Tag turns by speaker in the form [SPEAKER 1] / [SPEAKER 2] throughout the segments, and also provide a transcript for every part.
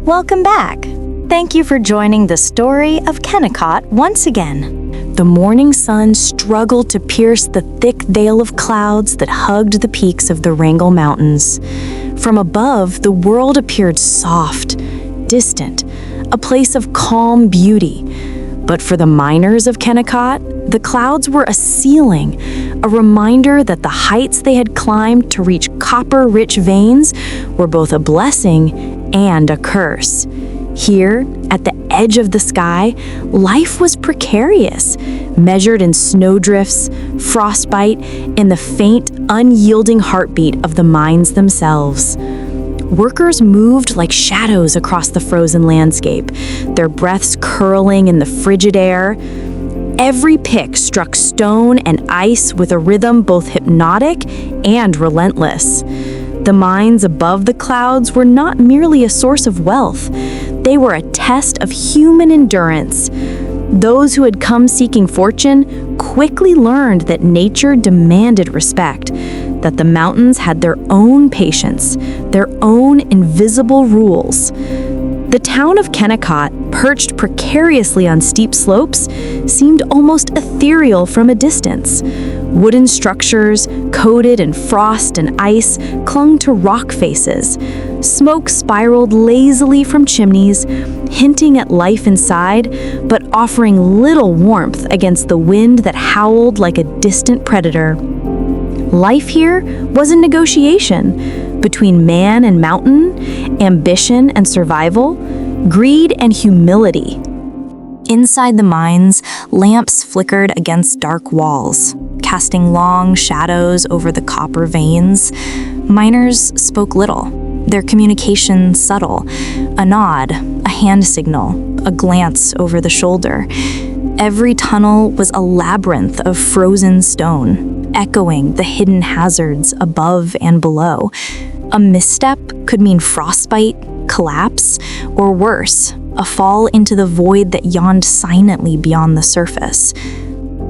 [SPEAKER 1] Welcome back. Thank you for joining the story of Kennecott once again. The morning sun struggled to pierce the thick veil of clouds that hugged the peaks of the Wrangell Mountains. From above, the world appeared soft, distant, a place of calm beauty. But for the miners of Kennecott, the clouds were a ceiling, a reminder that the heights they had climbed to reach copper-rich veins were both a blessing and a curse. Here, at the edge of the sky, life was precarious, measured in snowdrifts, frostbite, and the faint, unyielding heartbeat of the mines themselves. Workers moved like shadows across the frozen landscape, their breaths curling in the frigid air. Every pick struck stone and ice with a rhythm both hypnotic and relentless. The mines above the clouds were not merely a source of wealth. They were a test of human endurance. Those who had come seeking fortune quickly learned that nature demanded respect, that the mountains had their own patience, their own invisible rules. The town of Kennecott, perched precariously on steep slopes, seemed almost ethereal from a distance. Wooden structures, coated in frost and ice, clung to rock faces. Smoke spiraled lazily from chimneys, hinting at life inside, but offering little warmth against the wind that howled like a distant predator. Life here was a negotiation between man and mountain, ambition and survival, greed and humility. Inside the mines, lamps flickered against dark walls, casting long shadows over the copper veins. Miners spoke little, their communication subtle, a nod, a hand signal, a glance over the shoulder. Every tunnel was a labyrinth of frozen stone, echoing the hidden hazards above and below. A misstep could mean frostbite, collapse, or worse, a fall into the void that yawned silently beyond the surface.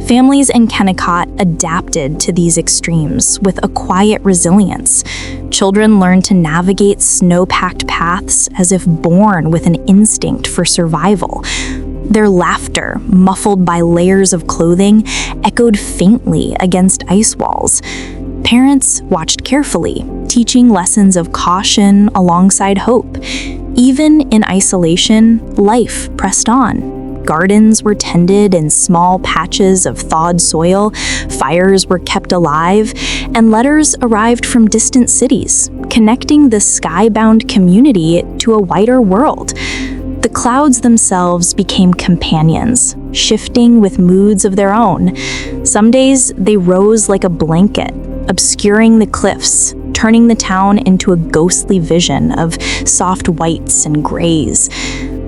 [SPEAKER 1] Families in Kennecott adapted to these extremes with a quiet resilience. Children learned to navigate snow-packed paths as if born with an instinct for survival. Their laughter, muffled by layers of clothing, echoed faintly against ice walls. Parents watched carefully, teaching lessons of caution alongside hope. Even in isolation, life pressed on. Gardens were tended in small patches of thawed soil, fires were kept alive, and letters arrived from distant cities, connecting the skybound community to a wider world. The clouds themselves became companions, shifting with moods of their own. Some days they rose like a blanket, obscuring the cliffs, turning the town into a ghostly vision of soft whites and grays.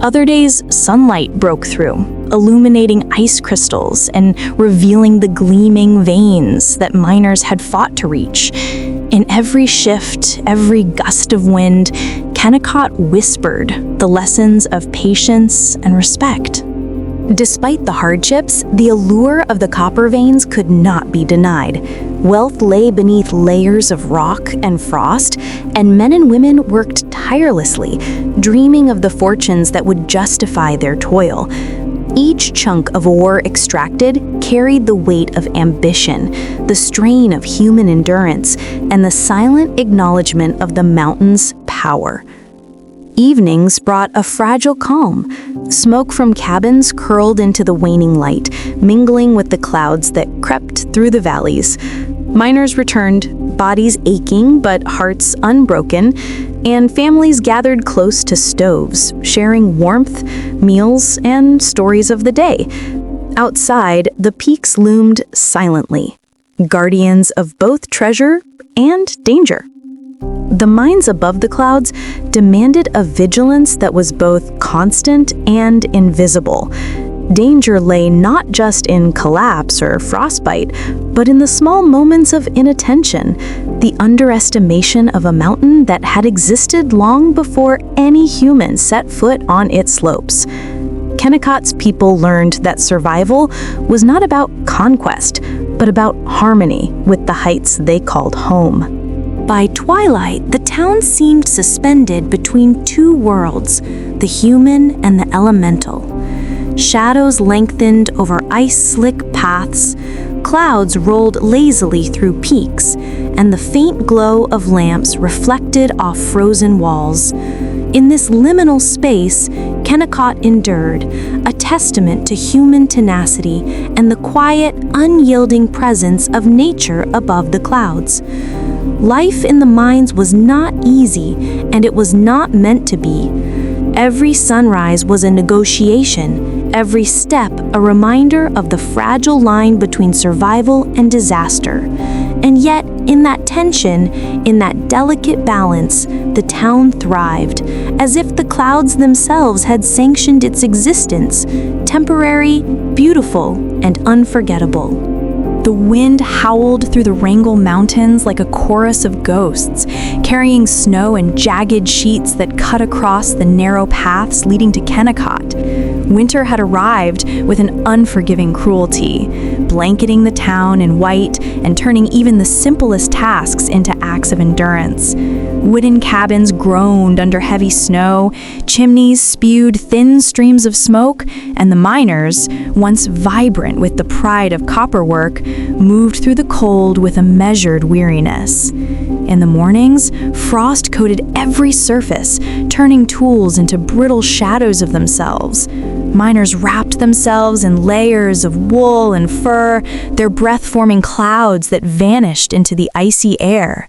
[SPEAKER 1] Other days, sunlight broke through, illuminating ice crystals and revealing the gleaming veins that miners had fought to reach. In every shift, every gust of wind, Kennecott whispered the lessons of patience and respect. Despite the hardships, the allure of the copper veins could not be denied. Wealth lay beneath layers of rock and frost, and men and women worked tirelessly, dreaming of the fortunes that would justify their toil. Each chunk of ore extracted carried the weight of ambition, the strain of human endurance, and the silent acknowledgement of the mountain's power. Evenings brought a fragile calm. Smoke from cabins curled into the waning light, mingling with the clouds that crept through the valleys. Miners returned, bodies aching but hearts unbroken, and families gathered close to stoves, sharing warmth, meals, and stories of the day. Outside, the peaks loomed silently, guardians of both treasure and danger. The mines above the clouds demanded a vigilance that was both constant and invisible. Danger lay not just in collapse or frostbite, but in the small moments of inattention, the underestimation of a mountain that had existed long before any human set foot on its slopes. Kennecott's people learned that survival was not about conquest, but about harmony with the heights they called home. By twilight, the town seemed suspended between between two worlds, the human and the elemental. Shadows lengthened over ice-slick paths, clouds rolled lazily through peaks, and the faint glow of lamps reflected off frozen walls. In this liminal space, Kennecott endured, a testament to human tenacity and the quiet, unyielding presence of nature above the clouds. Life in the mines was not easy, and it was not meant to be. Every sunrise was a negotiation, every step a reminder of the fragile line between survival and disaster. And yet, in that tension, in that delicate balance, the town thrived, as if the clouds themselves had sanctioned its existence, temporary, beautiful, and unforgettable. The wind howled through the Wrangell Mountains like a chorus of ghosts, carrying snow in jagged sheets that cut across the narrow paths leading to Kennecott. Winter had arrived with an unforgiving cruelty, blanketing the town in white and turning even the simplest tasks into acts of endurance. Wooden cabins groaned under heavy snow, chimneys spewed thin streams of smoke, and the miners, once vibrant with the pride of copperwork, moved through the cold with a measured weariness. In the mornings, frost coated every surface, turning tools into brittle shadows of themselves. Miners wrapped themselves in layers of wool and fur, their breath forming clouds that vanished into the icy air.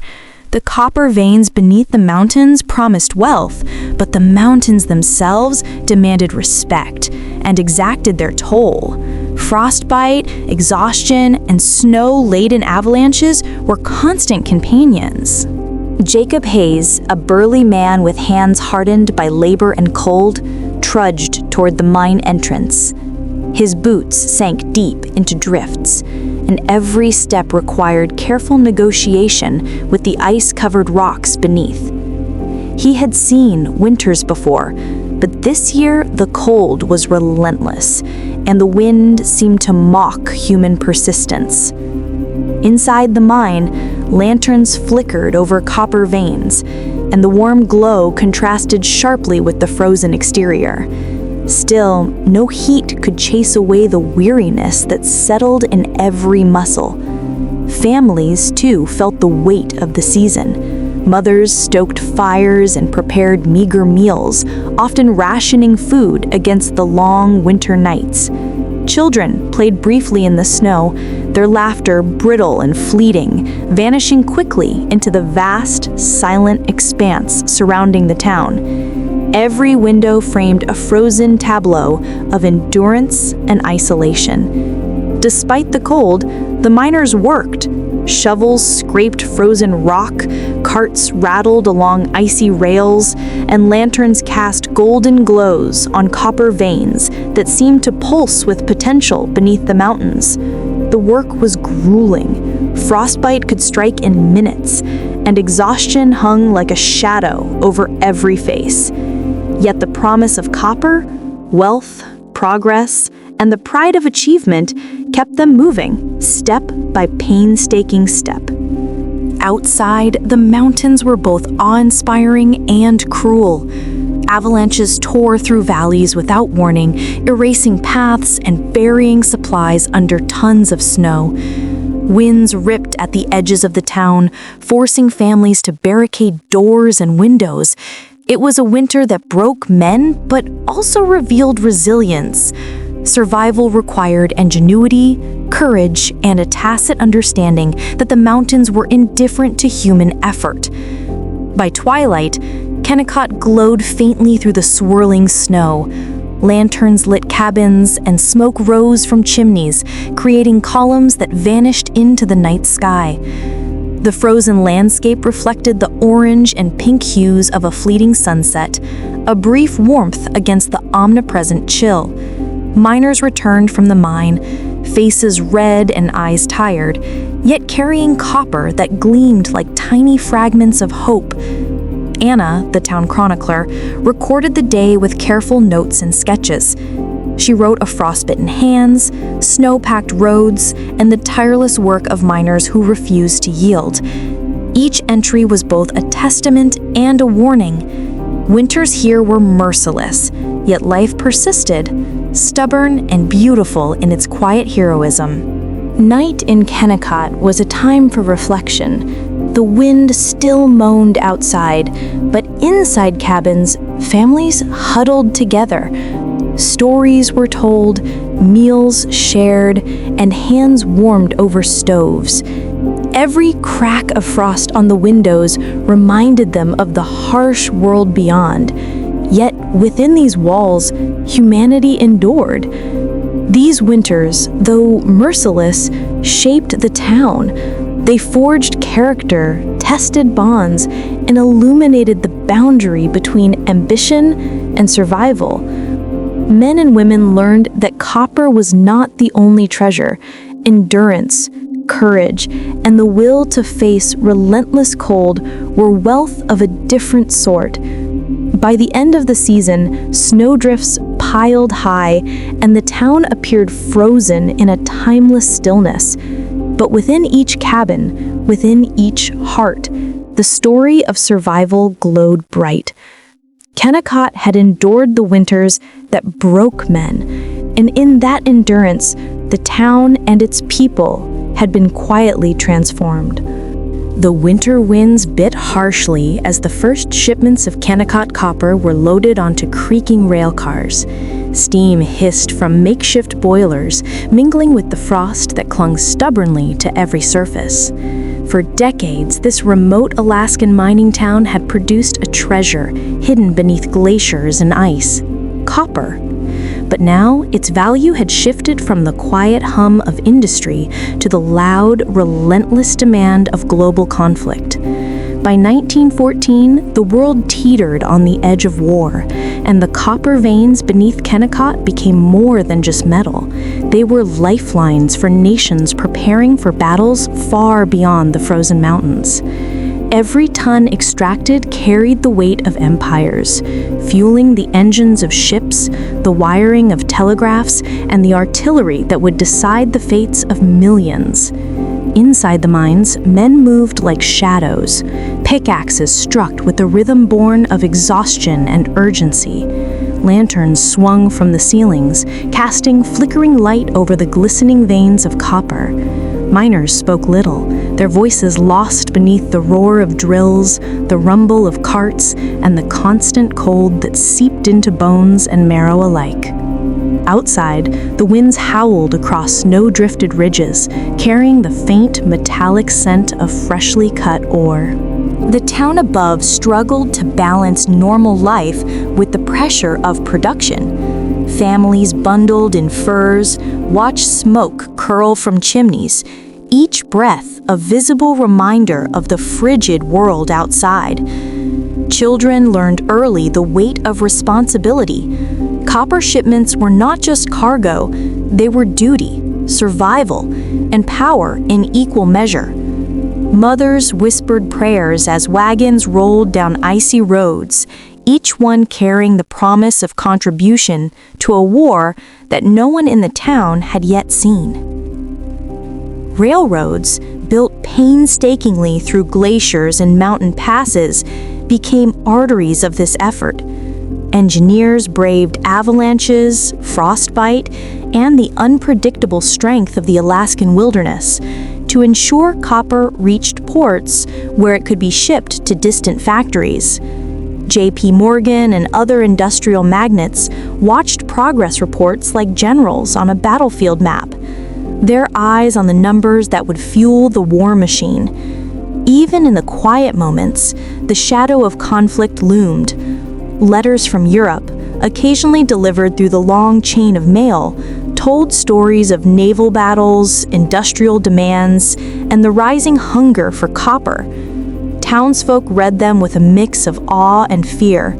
[SPEAKER 1] The copper veins beneath the mountains promised wealth, but the mountains themselves demanded respect and exacted their toll. Frostbite, exhaustion, and snow-laden avalanches were constant companions. Jacob Hayes, a burly man with hands hardened by labor and cold, trudged toward the mine entrance. His boots sank deep into drifts, and every step required careful negotiation with the ice-covered rocks beneath. He had seen winters before, but this year the cold was relentless, and the wind seemed to mock human persistence. Inside the mine, lanterns flickered over copper veins, and the warm glow contrasted sharply with the frozen exterior. Still, no heat could chase away the weariness that settled in every muscle. Families, too, felt the weight of the season. Mothers stoked fires and prepared meager meals, often rationing food against the long winter nights. Children played briefly in the snow, their laughter brittle and fleeting, vanishing quickly into the vast, silent expanse surrounding the town. Every window framed a frozen tableau of endurance and isolation. Despite the cold, the miners worked. Shovels scraped frozen rock, carts rattled along icy rails, and lanterns cast golden glows on copper veins that seemed to pulse with potential beneath the mountains. The work was grueling. Frostbite could strike in minutes, and exhaustion hung like a shadow over every face. Yet the promise of copper, wealth, progress, and the pride of achievement kept them moving, step by painstaking step. Outside, the mountains were both awe-inspiring and cruel. Avalanches tore through valleys without warning, erasing paths and burying supplies under tons of snow. Winds ripped at the edges of the town, forcing families to barricade doors and windows. It was a winter that broke men, but also revealed resilience. Survival required ingenuity, courage, and a tacit understanding that the mountains were indifferent to human effort. By twilight, Kennecott glowed faintly through the swirling snow. Lanterns lit cabins, and smoke rose from chimneys, creating columns that vanished into the night sky. The frozen landscape reflected the orange and pink hues of a fleeting sunset, a brief warmth against the omnipresent chill. Miners returned from the mine, faces red and eyes tired, yet carrying copper that gleamed like tiny fragments of hope. Anna, the town chronicler, recorded the day with careful notes and sketches. She wrote of frostbitten hands, snow-packed roads, and the tireless work of miners who refused to yield. Each entry was both a testament and a warning. Winters here were merciless, yet life persisted, stubborn and beautiful in its quiet heroism. Night in Kennecott was a time for reflection. The wind still moaned outside, but inside cabins, families huddled together. Stories were told, meals shared, and hands warmed over stoves. Every crack of frost on the windows reminded them of the harsh world beyond. Yet within these walls, humanity endured. These winters, though merciless, shaped the town. They forged character, tested bonds, and illuminated the boundary between ambition and survival. Men and women learned that copper was not the only treasure. Endurance, courage, and the will to face relentless cold were wealth of a different sort. By the end of the season, snowdrifts piled high, and the town appeared frozen in a timeless stillness. But within each cabin, within each heart, the story of survival glowed bright. Kennecott had endured the winters that broke men, and in that endurance, the town and its people had been quietly transformed. The winter winds bit harshly as the first shipments of Kennecott copper were loaded onto creaking rail cars. Steam hissed from makeshift boilers, mingling with the frost that clung stubbornly to every surface. For decades, this remote Alaskan mining town had produced a treasure hidden beneath glaciers and ice: copper. But now, its value had shifted from the quiet hum of industry to the loud, relentless demand of global conflict. By 1914, the world teetered on the edge of war, and the copper veins beneath Kennecott became more than just metal. They were lifelines for nations preparing for battles far beyond the frozen mountains. Every ton extracted carried the weight of empires, fueling the engines of ships, the wiring of telegraphs, and the artillery that would decide the fates of millions. Inside the mines, men moved like shadows. Pickaxes struck with the rhythm born of exhaustion and urgency. Lanterns swung from the ceilings, casting flickering light over the glistening veins of copper. Miners spoke little, their voices lost beneath the roar of drills, the rumble of carts, and the constant cold that seeped into bones and marrow alike. Outside, the winds howled across snow-drifted ridges, carrying the faint, metallic scent of freshly cut ore. The town above struggled to balance normal life with the pressure of production. Families bundled in furs watched smoke curl from chimneys, each breath a visible reminder of the frigid world outside. Children learned early the weight of responsibility. Copper shipments were not just cargo, they were duty, survival, and power in equal measure. Mothers whispered prayers as wagons rolled down icy roads, each one carrying the promise of contribution to a war that no one in the town had yet seen. Railroads, built painstakingly through glaciers and mountain passes, became arteries of this effort. Engineers braved avalanches, frostbite, and the unpredictable strength of the Alaskan wilderness to ensure copper reached ports where it could be shipped to distant factories. J.P. Morgan and other industrial magnates watched progress reports like generals on a battlefield map, their eyes on the numbers that would fuel the war machine. Even in the quiet moments, the shadow of conflict loomed. Letters from Europe, occasionally delivered through the long chain of mail, told stories of naval battles, industrial demands, and the rising hunger for copper. Townsfolk read them with a mix of awe and fear.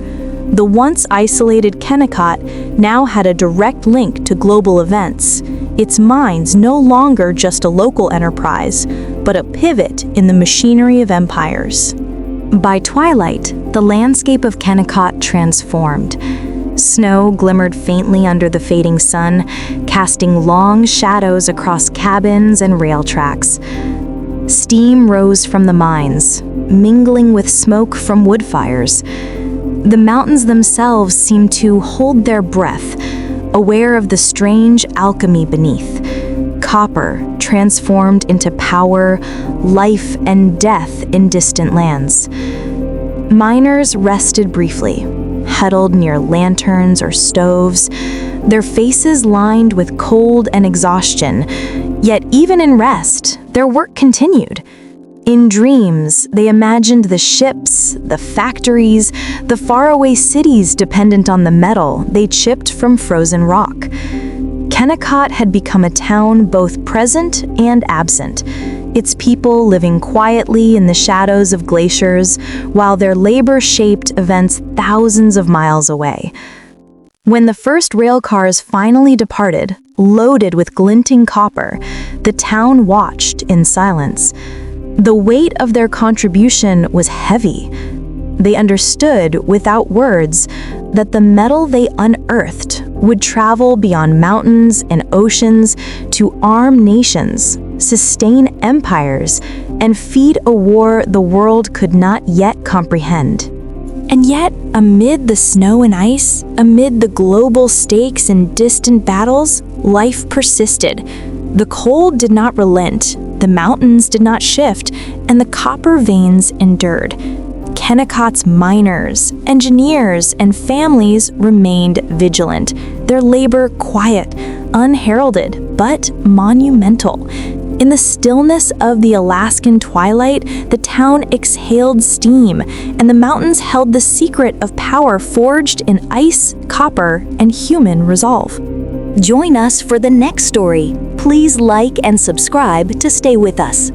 [SPEAKER 1] The once isolated Kennecott now had a direct link to global events, its mines no longer just a local enterprise, but a pivot in the machinery of empires. By twilight, the landscape of Kennecott transformed. Snow glimmered faintly under the fading sun, casting long shadows across cabins and rail tracks. Steam rose from the mines, mingling with smoke from wood fires. The mountains themselves seemed to hold their breath, aware of the strange alchemy beneath. Copper transformed into power, life, and death in distant lands. Miners rested briefly, huddled near lanterns or stoves, their faces lined with cold and exhaustion. Yet even in rest, their work continued. In dreams, they imagined the ships, the factories, the faraway cities dependent on the metal they chipped from frozen rock. Kennecott had become a town both present and absent, its people living quietly in the shadows of glaciers while their labor shaped events thousands of miles away. When the first rail cars finally departed, loaded with glinting copper, the town watched in silence. The weight of their contribution was heavy. They understood, without words, that the metal they unearthed would travel beyond mountains and oceans to arm nations, sustain empires, and feed a war the world could not yet comprehend. And yet, amid the snow and ice, amid the global stakes and distant battles, life persisted. The cold did not relent, the mountains did not shift, and the copper veins endured. Kennecott's miners, engineers, and families remained vigilant, their labor quiet, unheralded, but monumental. In the stillness of the Alaskan twilight, the town exhaled steam, and the mountains held the secret of power forged in ice, copper, and human resolve. Join us for the next story. Please like and subscribe to stay with us.